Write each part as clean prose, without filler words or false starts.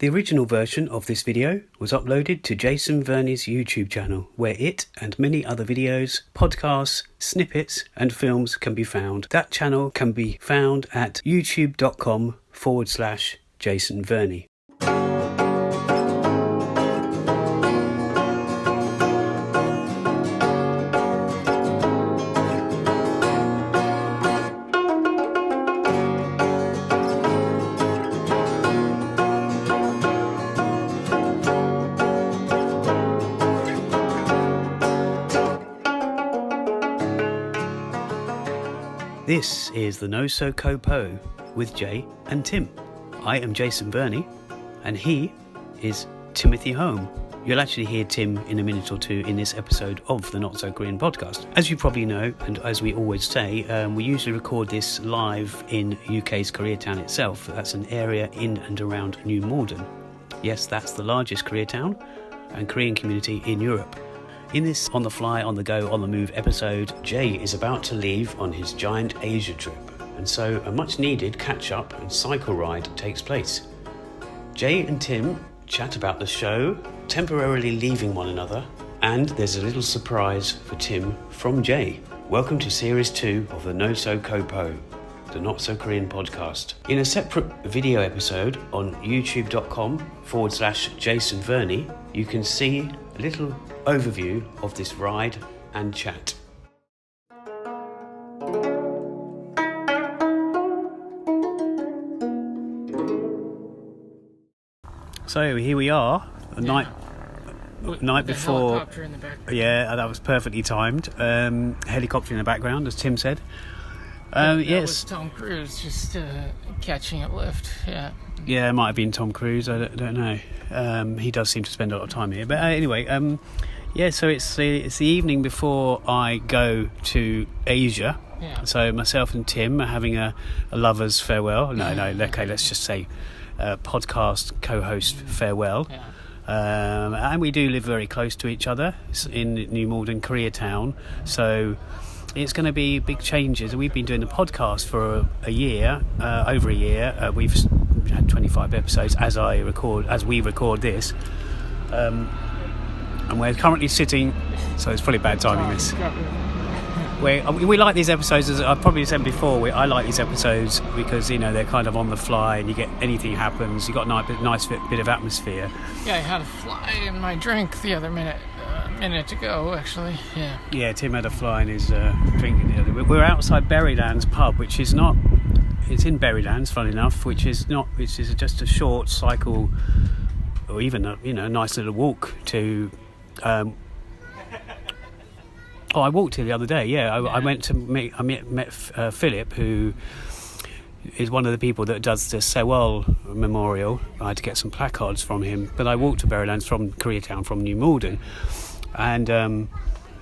The original version of this video was uploaded to Jason Verney's YouTube channel, where it and many other videos, podcasts, snippets and films can be found. That channel can be found at youtube.com/Jason Verney. This is the No So Po with Jay and Tim. I am Jason Verney and he is Timothy Home. You'll actually hear Tim in a minute or two in this episode of the Not So Korean podcast. As you probably know, and as we always say, we usually record this live in UK's Koreatown itself. That's an area in and around New Malden. Yes, that's the largest Koreatown and Korean community in Europe. In this on the fly, on the go, on the move episode, Jay is about to leave on his giant Asia trip, and so a much needed catch up and cycle ride takes place. Jay and Tim chat about the show, temporarily leaving one another, and there's a little surprise for Tim from Jay. Welcome to series 2 of the No So Po, the Not So Korean podcast. In a separate video episode on youtube.com/Jason Verney, you can see a little overview of this ride and chat. So here we are, night before. Helicopter in the background. Yeah, that was perfectly timed. Helicopter in the background, as Tim said. That yes. was Tom Cruise just catching a lift. Yeah, it might have been Tom Cruise. I don't know. He does seem to spend a lot of time here. But anyway, so it's the evening before I go to Asia. Yeah. So myself and Tim are having a lover's farewell. No, okay, let's just say podcast co-host farewell. Yeah. And we do live very close to each other in New Malden, KoreaTown. So it's going to be big changes. We've been doing the podcast for a year, over a year. We've had 25 episodes as we record this. And we're currently sitting, so it's probably bad timing this. We like these episodes, as I've probably said before, I like these episodes because, they're kind of on the fly and you get anything happens, you got a nice bit of atmosphere. Yeah, I had a fly in my drink the other minute ago, actually. Yeah, Tim had a fly in his drink. We're outside Berrylands pub, which is not, it's in Berrylands, funny enough, which is just a short cycle, or even a nice little walk to. I walked here the other day. Yeah, I went to met Philip, who is one of the people that does the Sewol memorial. I had to get some placards from him, but I walked to Berrylands from Koreatown, from New Malden, and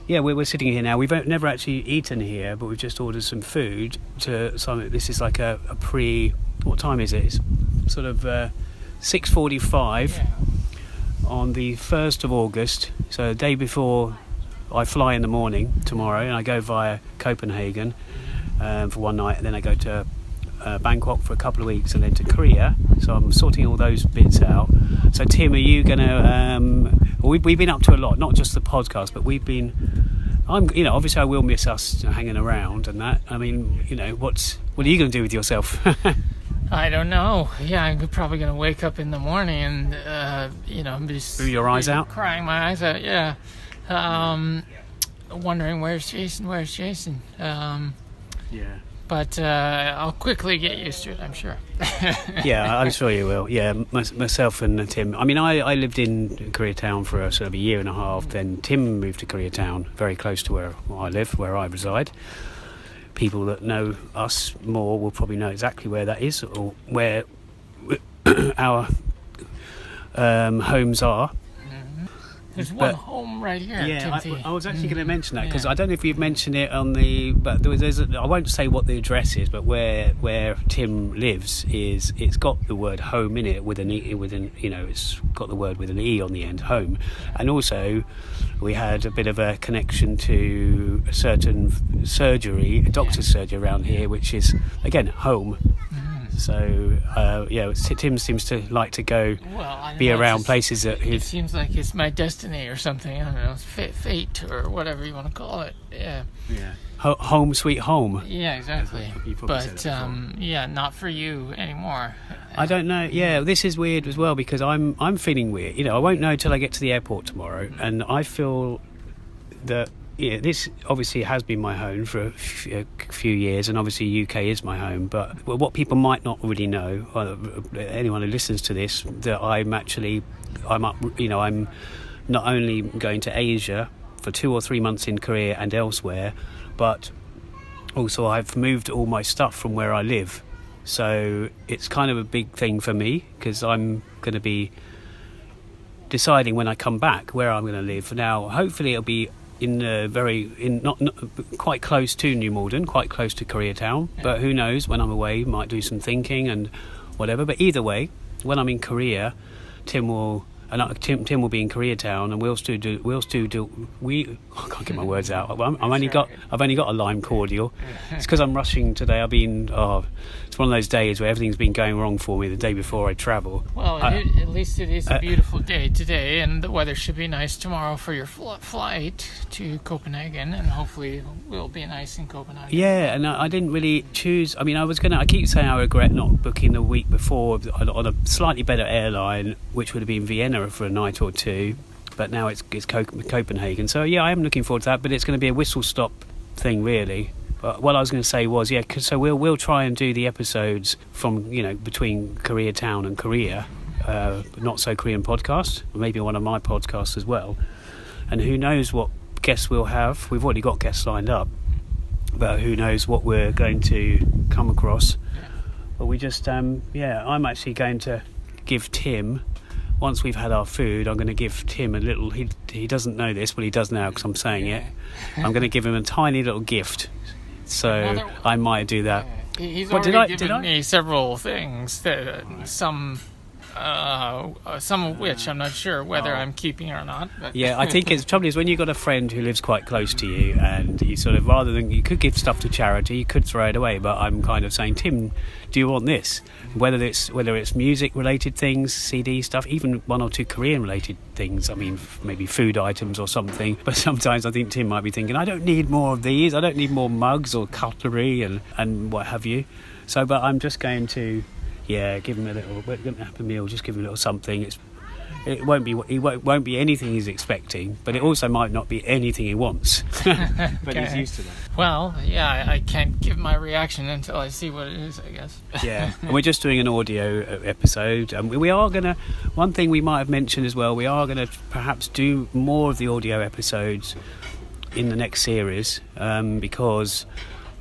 we're sitting here now. We've never actually eaten here, but we've just ordered some food. This is like a pre. What time is it? It's sort of 6:45 on the 1st of August. So the day before I fly in the morning tomorrow, and I go via Copenhagen for one night, and then I go to Bangkok for a couple of weeks, and then to Korea. So I'm sorting all those bits out. So Tim, are you going to? We've been up to a lot, not just the podcast, but we've been. Obviously I will miss us hanging around and that. I mean, what are you going to do with yourself? I don't know. Yeah, I'm probably going to wake up in the morning and just Blew your eyes out, crying my eyes out. Yeah. Wondering where's Jason. Yeah. But I'll quickly get used to it, I'm sure. Yeah, I'm sure you will. Yeah, myself and Tim. I mean, I lived in Koreatown for a sort of a year and a half. Then Tim moved to Koreatown, very close to where I live, where I reside. People that know us more will probably know exactly where that is, or where our homes are. There's one home right here. Yeah, I was actually going to mention that because I don't know if you've mentioned it on the. But I won't say what the address is, but where Tim lives it's got the word home in it with an E, it's got the word with an E on the end, home, and also we had a bit of a connection to a certain surgery, a doctor's surgery around here, which is again home. So Tim seems to like to go Well, be around places that it seems like it's my destiny or something. I don't know, fate or whatever you want to call it. Yeah. Home sweet home. Yeah, exactly. But not for you anymore. I don't know. Yeah, this is weird as well because I'm feeling weird. I won't know till I get to the airport tomorrow, and I feel that this obviously has been my home for a few years, and obviously UK is my home. But what people might not really know, anyone who listens to this, that I'm not only going to Asia for 2 or 3 months in Korea and elsewhere, but also I've moved all my stuff from where I live. So it's kind of a big thing for me because I'm going to be deciding when I come back where I'm going to live. Now, hopefully it'll be not quite close to New Malden, quite close to KoreaTown. Yeah. But who knows? When I'm away, might do some thinking and whatever. But either way, when I'm in Korea, Tim will be in KoreaTown, and I can't get my words out. I've only got a lime cordial. It's because I'm rushing today. It's one of those days where everything's been going wrong for me the day before I travel. Well, at least it is a beautiful day today, and the weather should be nice tomorrow for your flight to Copenhagen, and hopefully it will be nice in Copenhagen. Yeah, and I didn't really choose. I mean, I keep saying I regret not booking the week before on a slightly better airline, which would have been Vienna for a night or two, but now it's Copenhagen. So yeah, I am looking forward to that, but it's going to be a whistle stop thing really. But what I was going to say was so we'll try and do the episodes from between KoreaTown and Korea, Not So Korean podcast, maybe one of my podcasts as well, and who knows what guests we'll have. We've already got guests lined up, but who knows what we're going to come across. But we just I'm actually going to give Tim, once we've had our food, I'm going to give Tim a little, he doesn't know this, but he does now because I'm saying it. I'm going to give him a tiny little gift. So I might do that. He's already given me several things, some of which I'm not sure whether I'm keeping or not. But. Yeah, I think it's trouble is when you've got a friend who lives quite close to you, and you sort of, rather than, you could give stuff to charity, you could throw it away, but I'm kind of saying, Tim, do you want this? Whether it's music related things, CD stuff, even 1 or 2 Korean related things, I mean maybe food items or something, but sometimes I think Tim might be thinking, I don't need more of these, I don't need more mugs or cutlery and what have you. So but I'm just going to give him a little, we're going to have a meal, just give him a little something. It won't be anything he's expecting, but it also might not be anything he wants. But he's used to that. Well, yeah, I can't give my reaction until I see what it is, I guess. Yeah, and we're just doing an audio episode. We are going to, one thing we might have mentioned as well, we are going to perhaps do more of the audio episodes in the next series, because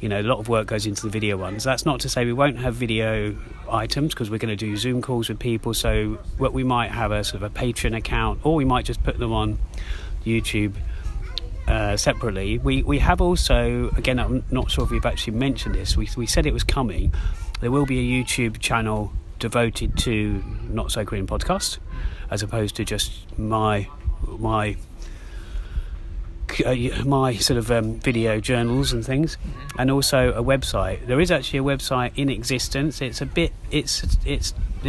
a lot of work goes into the video ones. That's not to say we won't have video items, because we're going to do Zoom calls with people. So what we might have a sort of a Patreon account, or we might just put them on YouTube separately. We have also, again, I'm not sure if we've actually mentioned this. We said it was coming. There will be a YouTube channel devoted to Not So Korean podcast, as opposed to just my sort of video journals and things, and also a website. There is actually a website in existence. It's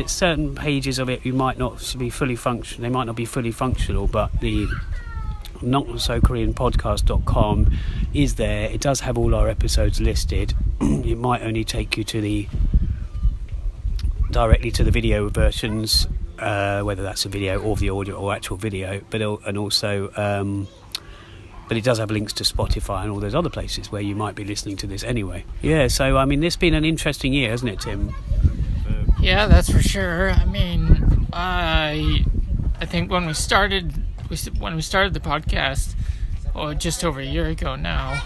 certain pages of it you might not be fully function. They might not be fully functional, but the notsokoreanpodcast.com is there. It does have all our episodes listed. It might only take you to directly to the video versions, whether that's a video or the audio or actual video, but it does have links to Spotify and all those other places where you might be listening to this anyway. Yeah, so I mean, it's been an interesting year, hasn't it, Tim? Yeah, that's for sure. I mean, I think when we started the podcast, just over a year ago now,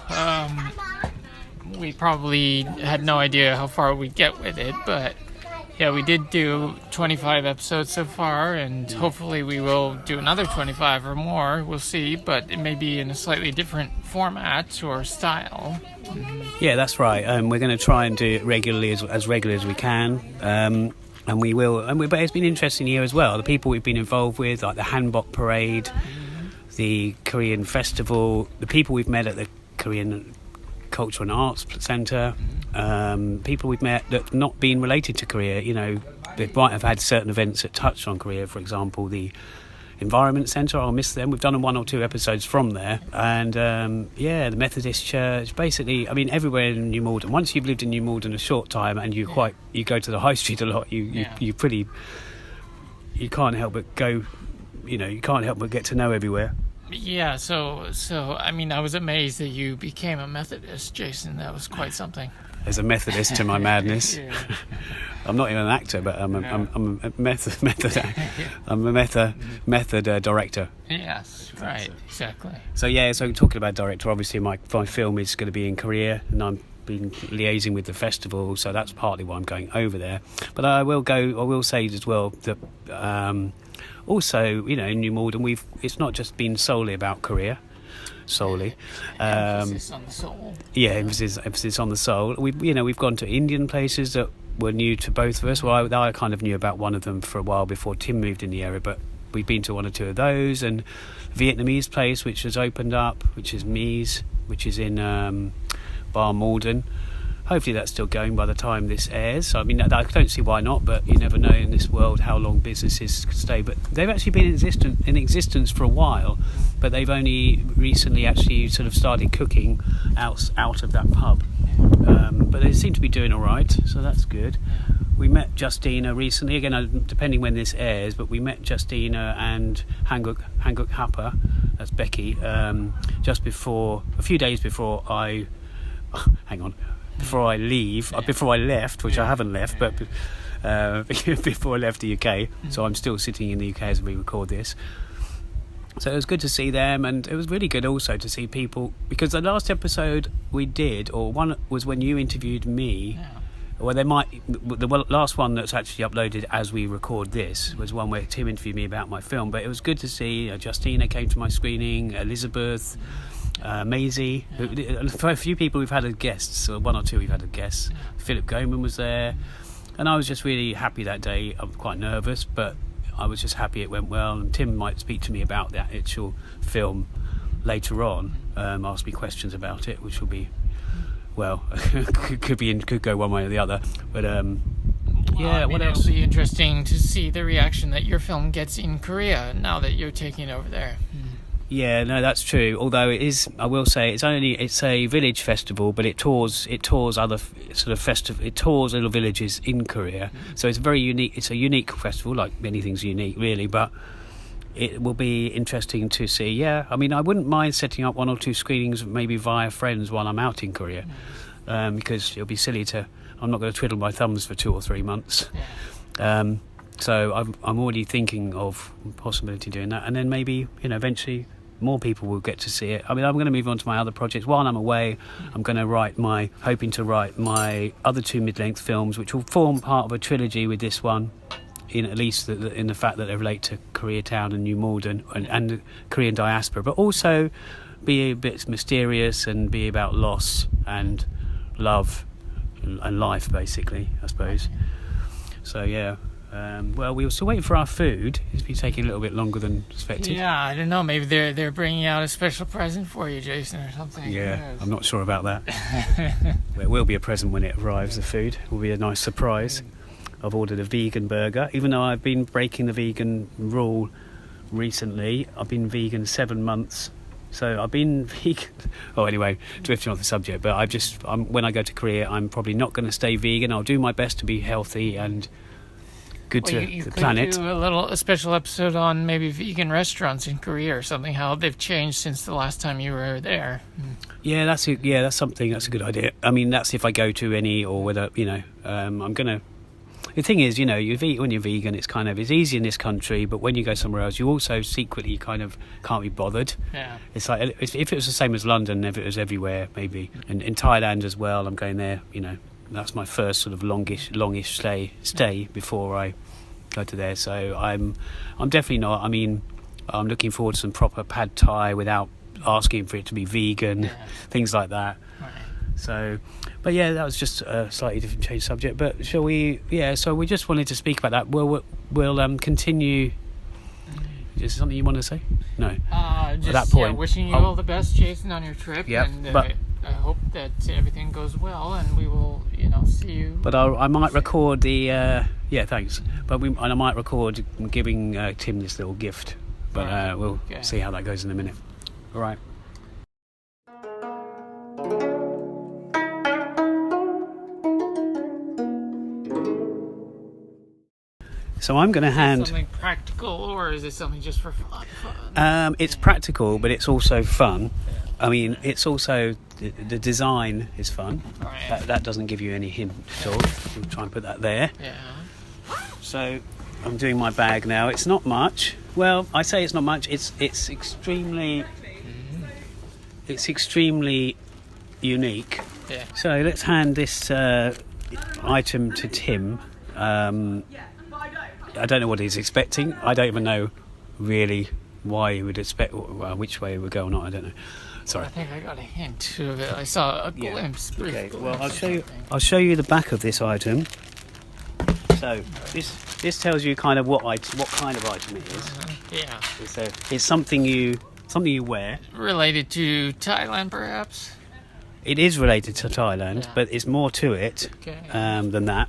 we probably had no idea how far we'd get with it, but yeah, we did do 25 episodes so far, and hopefully we will do another 25 or more. We'll see, but it may be in a slightly different format or style. Yeah, that's right. We're going to try and do it regularly, as regularly as we can. And we will. But it's been an interesting year as well. The people we've been involved with, like the Hanbok Parade, the Korean Festival, the people we've met at the Korean culture and arts centre. People we've met that have not been related to Korea. They might have had certain events that touched on Korea. For example, the Environment Centre, I'll miss them. We've done 1 or 2 episodes from there. And the Methodist Church, basically, everywhere in New Malden. Once you've lived in New Malden a short time and you go to the high street a lot, you can't help but go, you can't help but get to know everywhere. Yeah, so I was amazed that you became a Methodist, Jason. That was quite something. There's a Methodist to my madness. Yeah. I'm not even an actor, but I'm a method director. Yes, right, exactly. So talking about director, obviously my film is going to be in Korea, and I'm been liaising with the festival, so that's partly why I'm going over there. But I will say as well that also, in New Malden, it's not just been solely about Korea. Emphasis on the soul. Yeah, emphasis on the soul. We've gone to Indian places that were new to both of us. Well, I kind of knew about one of them for a while before Tim moved in the area, but we've been to 1 or 2 of those. And Vietnamese place which has opened up, which is Mies, which is in Bar Malden. Hopefully that's still going by the time this airs. I don't see why not, but you never know in this world how long businesses stay. But they've actually been in existence for a while, but they've only recently actually sort of started cooking out of that pub. But they seem to be doing all right, so that's good. We met Justina recently, again, depending when this airs, but we met Justina and Hanguk Happa, that's Becky, just a few days before I... Before I left, which I haven't left, but before I left the UK, so I'm still sitting in the UK as we record this. So it was good to see them, and it was really good also to see people, because the last episode we did, or one was when you interviewed me. Well, the last one that's actually uploaded as we record this was one where Tim interviewed me about my film, but it was good to see Justina came to my screening, Elizabeth, Maisie, for a few people we've had as guests, or 1 or 2 we've had as guests. Philip Goman was there, and I was just really happy that day. I'm quite nervous, but I was just happy it went well, and Tim might speak to me about that actual film later on, ask me questions about it, which will be, well, could go one way or the other, but what else? It'll be interesting to see the reaction that your film gets in Korea now that you're taking over there. Yeah, no, that's true. Although it is, I will say, it's a village festival, but it tours other sort of it tours little villages in Korea. So it's very unique. It's a unique festival, like many things unique, really. But it will be interesting to see. Yeah, I wouldn't mind setting up 1 or 2 screenings, maybe via friends, while I'm out in Korea, because it'll be silly to. I'm not going to twiddle my thumbs for 2 or 3 months. So I'm already thinking of possibility of doing that, and then maybe eventually more people will get to see it. I'm going to move on to my other projects while I'm away. I'm going to hoping to write my other 2 mid-length films, which will form part of a trilogy with this one, at least in the fact that they relate to Koreatown and New Malden and the Korean diaspora, but also be a bit mysterious and be about loss and love and life, basically, I suppose. So yeah. Well, we were still waiting for our food. It's been taking a little bit longer than expected. Yeah, I don't know. Maybe they're bringing out a special present for you, Jason, or something. Yeah, I'm not sure about that. There will be a present when it arrives, the food. It will be a nice surprise. I've ordered a vegan burger, even though I've been breaking the vegan rule recently. I've been vegan 7 months. So I've been vegan. Oh, anyway, drifting off the subject. But when I go to Korea, I'm probably not going to stay vegan. I'll do my best to be healthy and good to the planet. You could do a special episode on maybe vegan restaurants in Korea or something, how they've changed since the last time you were there. Yeah, that's something. That's a good idea. That's if I go to any, or whether I'm gonna. The thing is, when you're vegan, it's easy in this country, but when you go somewhere else, you also secretly kind of can't be bothered. Yeah. It's like if it was the same as London, if it was everywhere, maybe. And in Thailand as well, I'm going there. That's my first sort of longish stay before I go to there. So I'm definitely not. I'm looking forward to some proper pad thai without asking for it to be vegan, things like that. Right. So, but yeah, that was just a slightly different change subject. But shall we? Yeah. So we just wanted to speak about that. We'll continue. Is there something you want to say? No. At that point, wishing you all the best, Jason, on your trip. Yeah. And, but hope that everything goes well, and we will, see you. But I might record the thanks. But I might record giving Tim this little gift. But we'll see how that goes in a minute. All right. So I'm going to hand. Something practical, or is it something just for fun? It's practical, but it's also fun. I mean, it's also the design is fun. Right. That doesn't give you any hint at all. We'll try and put that there. Yeah. So I'm doing my bag now. It's not much. Well, I say it's not much. It's extremely unique. Yeah. So let's hand this item to Tim. I don't know what he's expecting. I don't even know really why he would expect, which way it would go or not. I don't know. Sorry. I think I got a hint of it. I saw a glimpse. Okay. Well, I'll show you the back of this item. So this tells you kind of what kind of item it is. Yeah. So it's something you wear. Related to Thailand, perhaps. It is related to Thailand, but it's more to it than that.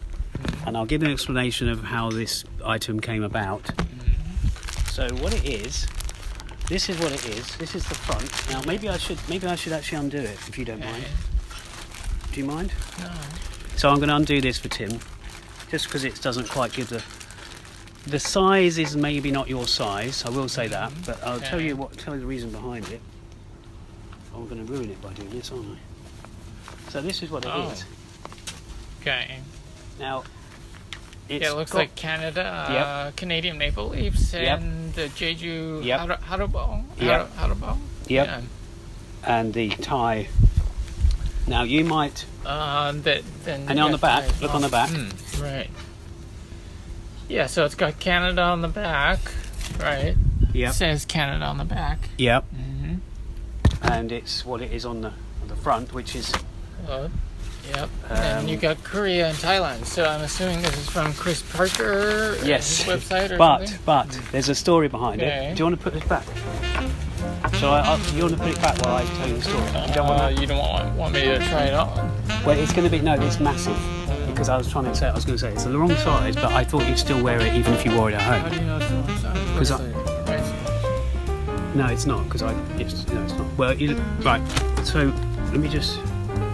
And I'll give an explanation of how this item came about. So what it is, this is what it is. This is the front. Now maybe I should actually undo it if you don't mind. Do you mind? No. So I'm going to undo this for Tim, just because it doesn't quite give the size is maybe not your size. I will say that, but I'll tell you the reason behind it. I'm going to ruin it by doing this, aren't I? So this is what it is. Okay. Now, it looks like Canada, Canadian maple leaves, and the Jeju Harabong. Harabong. Yep. Yeah. And the Thai. Now you might. And on the back. Look on the back. Right. Yeah. So it's got Canada on the back, right? Yep. It says Canada on the back. Yep. And it's what it is on the front, which is. Yep. And you got Korea and Thailand. So I'm assuming this is from Chris Parker. Yes. His website or something. But there's a story behind it. Do you want to put this back? So you want to put it back while I tell you the story? You don't want me to try it on? Well, it's going to be it's massive. Because I was going to say it's the wrong size, but I thought you'd still wear it even if you wore it at home. How do you know it's the wrong size? No, it's not. Because it's not. Well, right. So let me just.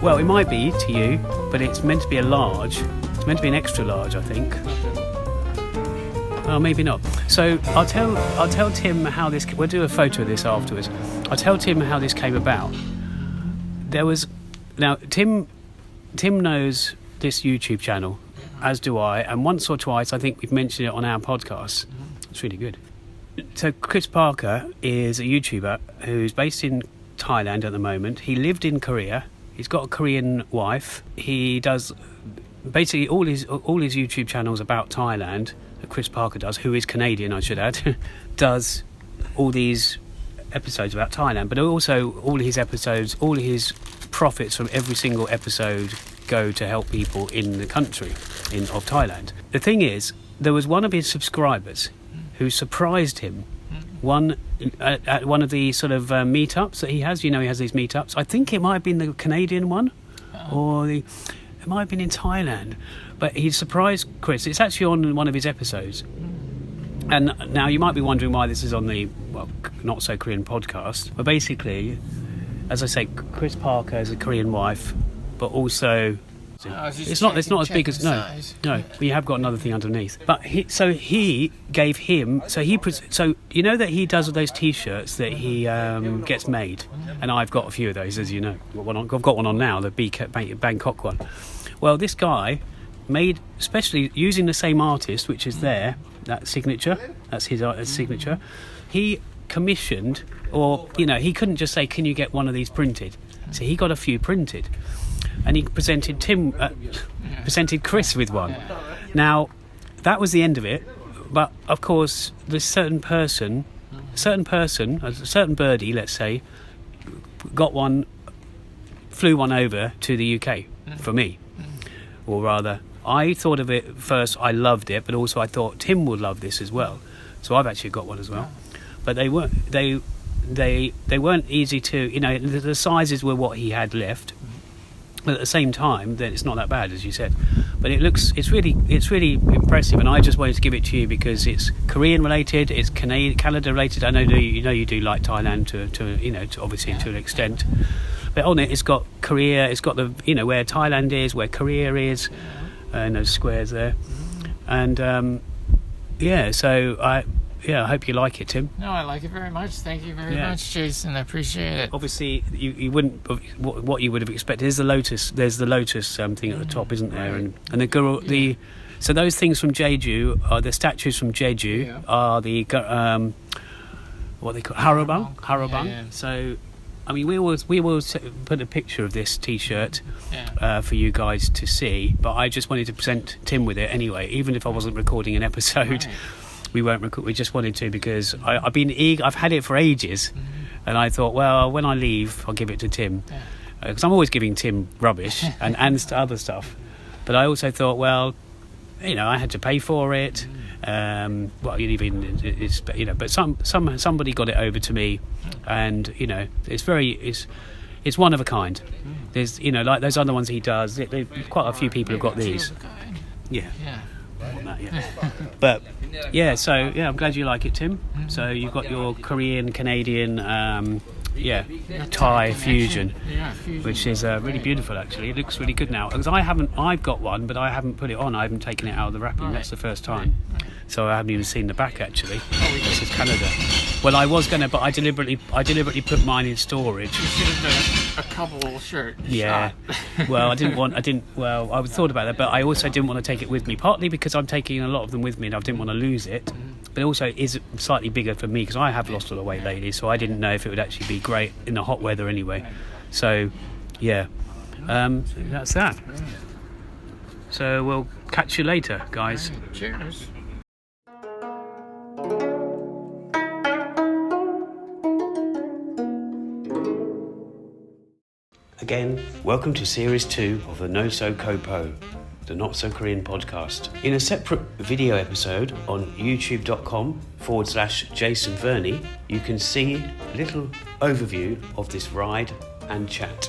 Well, it might be to you, but it's meant to be a large. It's meant to be an extra large, I think. Oh, maybe not. So I'll tell Tim how this. We'll do a photo of this afterwards. I'll tell Tim how this came about. Now Tim knows this YouTube channel, as do I, and once or twice I think we've mentioned it on our podcast. It's really good. So Chris Parker is a YouTuber who's based in Thailand at the moment. He lived in Korea. He's got a Korean wife. He does basically all his YouTube channels about Thailand. Chris Parker does, who is Canadian, I should add, does all these episodes about Thailand. But also all his episodes, all his profits from every single episode go to help people in the country of Thailand. The thing is, there was one of his subscribers who surprised him. At one of the sort of meetups that he has. He has these meetups. I think it might have been the Canadian one, or it might have been in Thailand. But he surprised Chris. It's actually on one of his episodes. And now you might be wondering why this is on the not so Korean podcast. But basically, as I say, Chris Parker has a Korean wife, but also. It's not as big as no. We have got another thing underneath. But he gave him. So you know that he does all those T-shirts that he gets made, and I've got a few of those, as you know. I've got one on now, the Bangkok one. Well, this guy made, especially using the same artist, which is there, that signature. That's his signature. He commissioned, or he couldn't just say, "Can you get one of these printed?" So he got a few printed. And he presented Chris with one. Now, that was the end of it. But of course, this certain person, a certain birdie, let's say, flew one over to the UK for me. Or rather, I thought of it first. I loved it, but also I thought Tim would love this as well. So I've actually got one as well. But they weren't easy to, you know, the sizes were what he had left. But at the same time, then it's not that bad, as you said. But it's really impressive, and I just wanted to give it to you because it's Korean related, it's Canada related. I know you do like Thailand to obviously to an extent. But on it, it's got Korea, it's got the, you know, where Thailand is, where Korea is, and those squares there. And so I hope you like it, Tim. No, I like it very much. Thank you very much, Jason. I appreciate it. Obviously, you wouldn't. What you would have expected is the lotus. There's the lotus thing at the top, isn't there? Right. And the so those things from Jeju are the statues from Jeju are the what they call Harobang. Yeah. So, I mean, we will put a picture of this T-shirt for you guys to see. But I just wanted to present Tim with it anyway, even if I wasn't recording an episode. Right. We won't record. We just wanted to because I've been eager. I've had it for ages, and I thought, well, when I leave, I'll give it to Tim because I'm always giving Tim rubbish and other stuff. But I also thought, well, you know, I had to pay for it. But somebody got it over to me, and you know, it's one of a kind. There's, you know, like those other ones he does. Quite a few people have got these. Yeah. But so I'm glad you like it, Tim. So you've got your Korean, Canadian, Thai fusion, which is really beautiful. Actually, it looks really good now. Because I've got one, but I haven't put it on. I haven't taken it out of the wrapping. That's the first time. So I haven't even seen the back actually. This is Canada. Well, I was gonna, but I deliberately put mine in storage. You should have done a couple shirt. Yeah. Well, I thought about that, but I also didn't want to take it with me. Partly because I'm taking a lot of them with me, and I didn't want to lose it. But also, it is slightly bigger for me because I have lost a lot of weight lately, so I didn't know if it would actually be great in the hot weather anyway. So, that's that. So we'll catch you later, guys. Cheers. Again, welcome to Series 2 of the No So Kopo, the Not So Korean podcast. In a separate video episode on youtube.com/Jason Verney, you can see a little overview of this ride and chat.